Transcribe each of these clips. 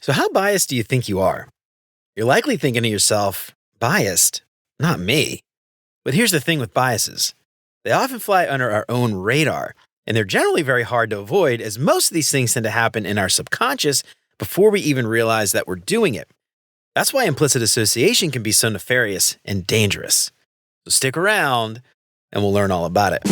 So how biased do you think you are? You're likely thinking to yourself, biased? Not me. But here's the thing with biases. They often fly under our own radar, and they're generally very hard to avoid as most of these things tend to happen in our subconscious before we even realize that we're doing it. That's why implicit association can be so nefarious and dangerous. So stick around and we'll learn all about it.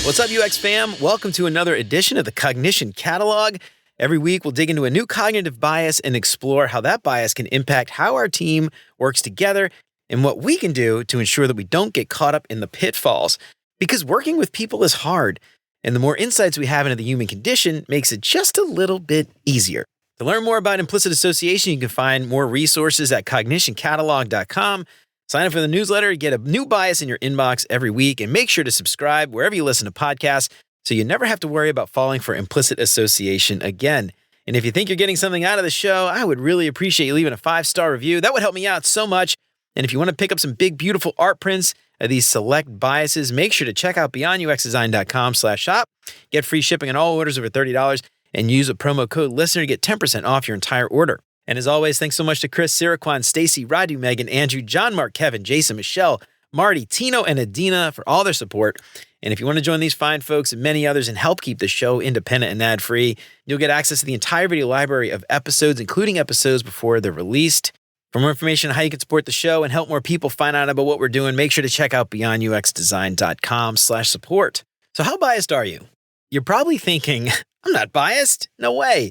What's up, UX fam? Welcome to another edition of the Cognition Catalog. Every week, we'll dig into a new cognitive bias and explore how that bias can impact how our team works together and what we can do to ensure that we don't get caught up in the pitfalls. Because working with people is hard, and the more insights we have into the human condition makes it just a little bit easier. To learn more about implicit association, you can find more resources at cognitioncatalog.com. Sign up for the newsletter to get a new bias in your inbox every week, and make sure to subscribe wherever you listen to podcasts so you never have to worry about falling for implicit association again. And if you think you're getting something out of the show, I would really appreciate you leaving a 5-star review. That would help me out so much. And if you want to pick up some big, beautiful art prints of these select biases, make sure to check out beyonduxdesign.com/shop. Get free shipping on all orders over $30 and use a promo code LISTENER to get 10% off your entire order. And as always, thanks so much to Chris, Siraquan, Stacy, Radu, Megan, Andrew, John, Mark, Kevin, Jason, Michelle, Marty, Tino, and Adina for all their support. And if you want to join these fine folks and many others and help keep the show independent and ad-free, you'll get access to the entire video library of episodes, including episodes before they're released. For more information on how you can support the show and help more people find out about what we're doing, make sure to check out beyonduxdesign.com/support. So how biased are you? You're probably thinking, I'm not biased. No way.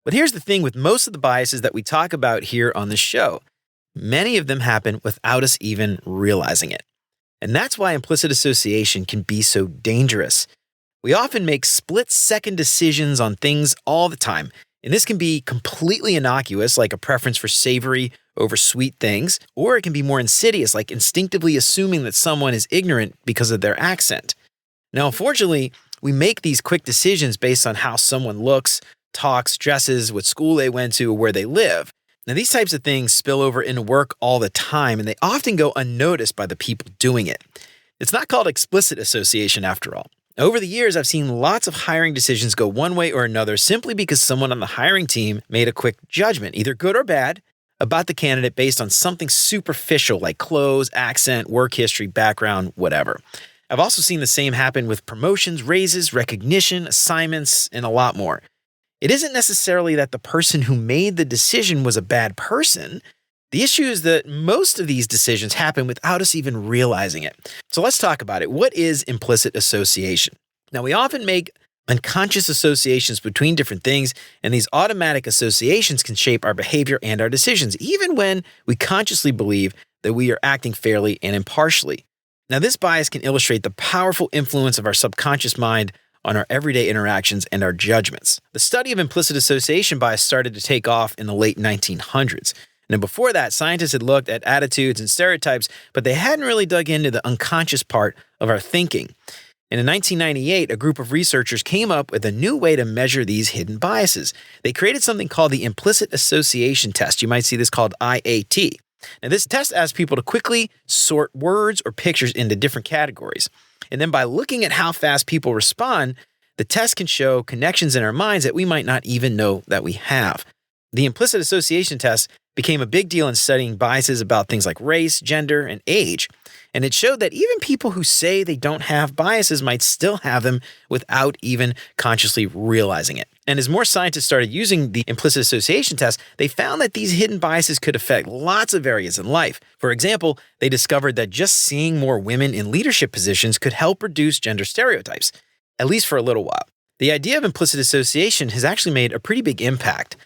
But here's the thing with most of the biases that we talk about here on the show. Many of them happen without us even realizing it. And that's why implicit association can be so dangerous. We often make split-second decisions on things all the time. And this can be completely innocuous, like a preference for savory over sweet things, or it can be more insidious, like instinctively assuming that someone is ignorant because of their accent. Now, unfortunately, we make these quick decisions based on how someone looks, talks, dresses, what school they went to, or where they live. Now, these types of things spill over into work all the time, and they often go unnoticed by the people doing it. It's not called explicit association after all. Over the years, I've seen lots of hiring decisions go one way or another simply because someone on the hiring team made a quick judgment, either good or bad, about the candidate based on something superficial like clothes, accent, work history, background, whatever. I've also seen the same happen with promotions, raises, recognition, assignments, and a lot more. It isn't necessarily that the person who made the decision was a bad person. The issue is that most of these decisions happen without us even realizing it. So let's talk about it. What is implicit association? Now, we often make unconscious associations between different things, and these automatic associations can shape our behavior and our decisions, even when we consciously believe that we are acting fairly and impartially. Now, this bias can illustrate the powerful influence of our subconscious mind on our everyday interactions and our judgments. The study of implicit association bias started to take off in the late 1900s. And before that, scientists had looked at attitudes and stereotypes, but they hadn't really dug into the unconscious part of our thinking. And in 1998, a group of researchers came up with a new way to measure these hidden biases. They created something called the Implicit Association Test. You might see this called IAT. Now, this test asks people to quickly sort words or pictures into different categories. And then by looking at how fast people respond, the test can show connections in our minds that we might not even know that we have. The implicit association test became a big deal in studying biases about things like race, gender, and age. And it showed that even people who say they don't have biases might still have them without even consciously realizing it. And as more scientists started using the implicit association test, they found that these hidden biases could affect lots of areas in life. For example, they discovered that just seeing more women in leadership positions could help reduce gender stereotypes, at least for a little while. The idea of implicit association has actually made a pretty big impact.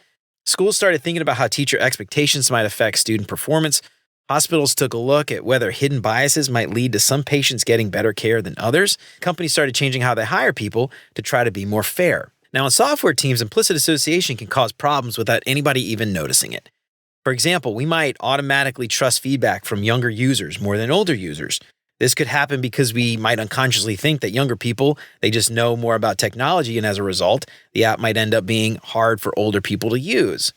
Schools started thinking about how teacher expectations might affect student performance. Hospitals took a look at whether hidden biases might lead to some patients getting better care than others. Companies started changing how they hire people to try to be more fair. Now, in software teams, implicit association can cause problems without anybody even noticing it. For example, we might automatically trust feedback from younger users more than older users. This could happen because we might unconsciously think that younger people, they just know more about technology, and as a result, the app might end up being hard for older people to use.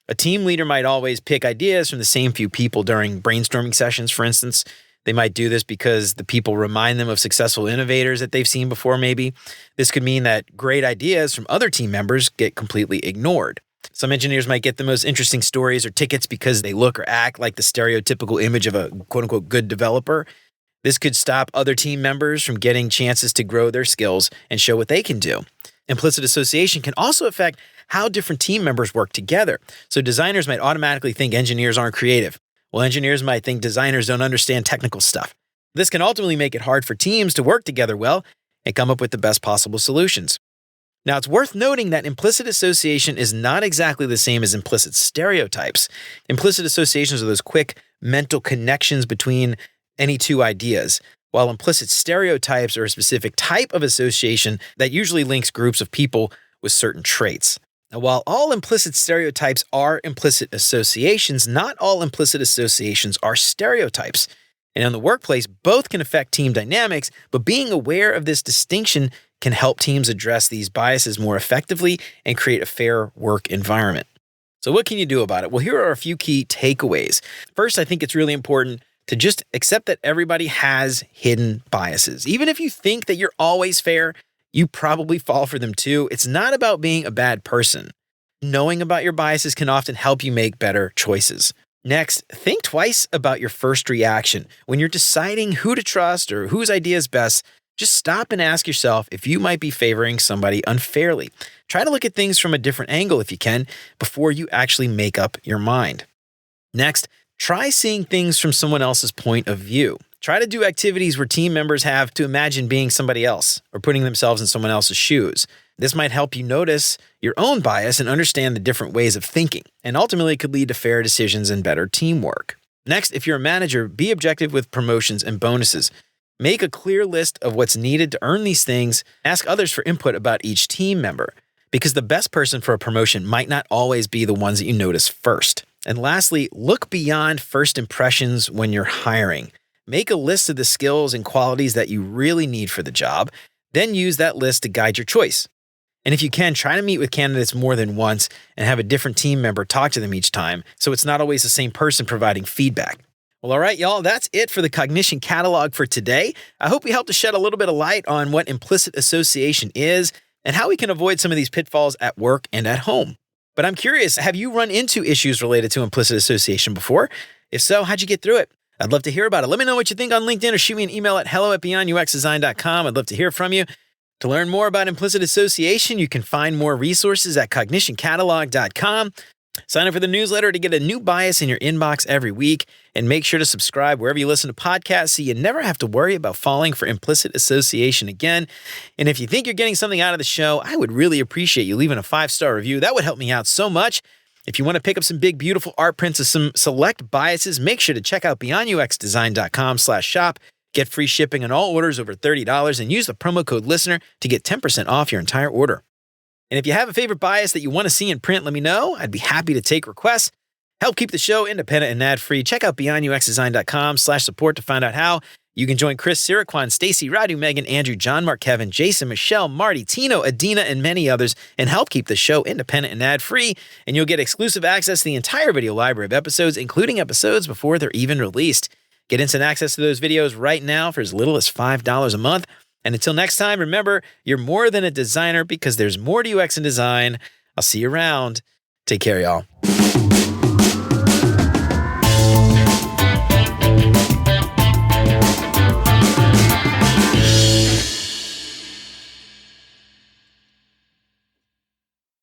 A team leader might always pick ideas from the same few people during brainstorming sessions, for instance. They might do this because the people remind them of successful innovators that they've seen before, maybe. This could mean that great ideas from other team members get completely ignored. Some engineers might get the most interesting stories or tickets because they look or act like the stereotypical image of a quote-unquote good developer. This could stop other team members from getting chances to grow their skills and show what they can do. Implicit association can also affect how different team members work together. So designers might automatically think engineers aren't creative. Well, engineers might think designers don't understand technical stuff. This can ultimately make it hard for teams to work together well and come up with the best possible solutions. Now, it's worth noting that implicit association is not exactly the same as implicit stereotypes. Implicit associations are those quick mental connections between any two ideas, while implicit stereotypes are a specific type of association that usually links groups of people with certain traits. Now, while all implicit stereotypes are implicit associations, not all implicit associations are stereotypes. And in the workplace, both can affect team dynamics, but being aware of this distinction can help teams address these biases more effectively and create a fair work environment. So what can you do about it? Well, here are a few key takeaways. First, I think it's really important to just accept that everybody has hidden biases. Even if you think that you're always fair, you probably fall for them too. It's not about being a bad person. Knowing about your biases can often help you make better choices. Next, think twice about your first reaction. When you're deciding who to trust or whose idea is best, just stop and ask yourself if you might be favoring somebody unfairly. Try to look at things from a different angle if you can before you actually make up your mind. Next, try seeing things from someone else's point of view. Try to do activities where team members have to imagine being somebody else or putting themselves in someone else's shoes. This might help you notice your own bias and understand the different ways of thinking, and ultimately could lead to fair decisions and better teamwork. Next, if you're a manager, be objective with promotions and bonuses. Make a clear list of what's needed to earn these things. Ask others for input about each team member, because the best person for a promotion might not always be the ones that you notice first. And lastly, look beyond first impressions when you're hiring. Make a list of the skills and qualities that you really need for the job, then use that list to guide your choice. And if you can, try to meet with candidates more than once and have a different team member talk to them each time, so it's not always the same person providing feedback. Well, all right, y'all, that's it for the Cognition Catalog for today. I hope we helped to shed a little bit of light on what implicit association is and how we can avoid some of these pitfalls at work and at home. But I'm curious, have you run into issues related to implicit association before? If so, how'd you get through it? I'd love to hear about it. Let me know what you think on LinkedIn or shoot me an email at hello@beyonduxdesign.com. I'd love to hear from you. To learn more about implicit association, you can find more resources at cognitioncatalog.com. Sign up for the newsletter to get a new bias in your inbox every week, and make sure to subscribe wherever you listen to podcasts so you never have to worry about falling for implicit association again. And if you think you're getting something out of the show, I would really appreciate you leaving a 5-star review. That would help me out so much. If you want to pick up some big, beautiful art prints of some select biases, make sure to check out beyonduxdesign.com/shop. Get free shipping on all orders over $30 and use the promo code LISTENER to get 10% off your entire order. And if you have a favorite bias that you want to see in print, let me know. I'd be happy to take requests. Help keep the show independent and ad-free. Check out beyonduxdesign.com/support to find out how. You can join Chris, Siraquan, Stacy, Radu, Megan, Andrew, John, Mark, Kevin, Jason, Michelle, Marty, Tino, Adina, and many others, and help keep the show independent and ad-free. And you'll get exclusive access to the entire video library of episodes, including episodes before they're even released. Get instant access to those videos right now for as little as $5 a month. And until next time, remember, you're more than a designer because there's more to UX and design. I'll see you around. Take care, y'all.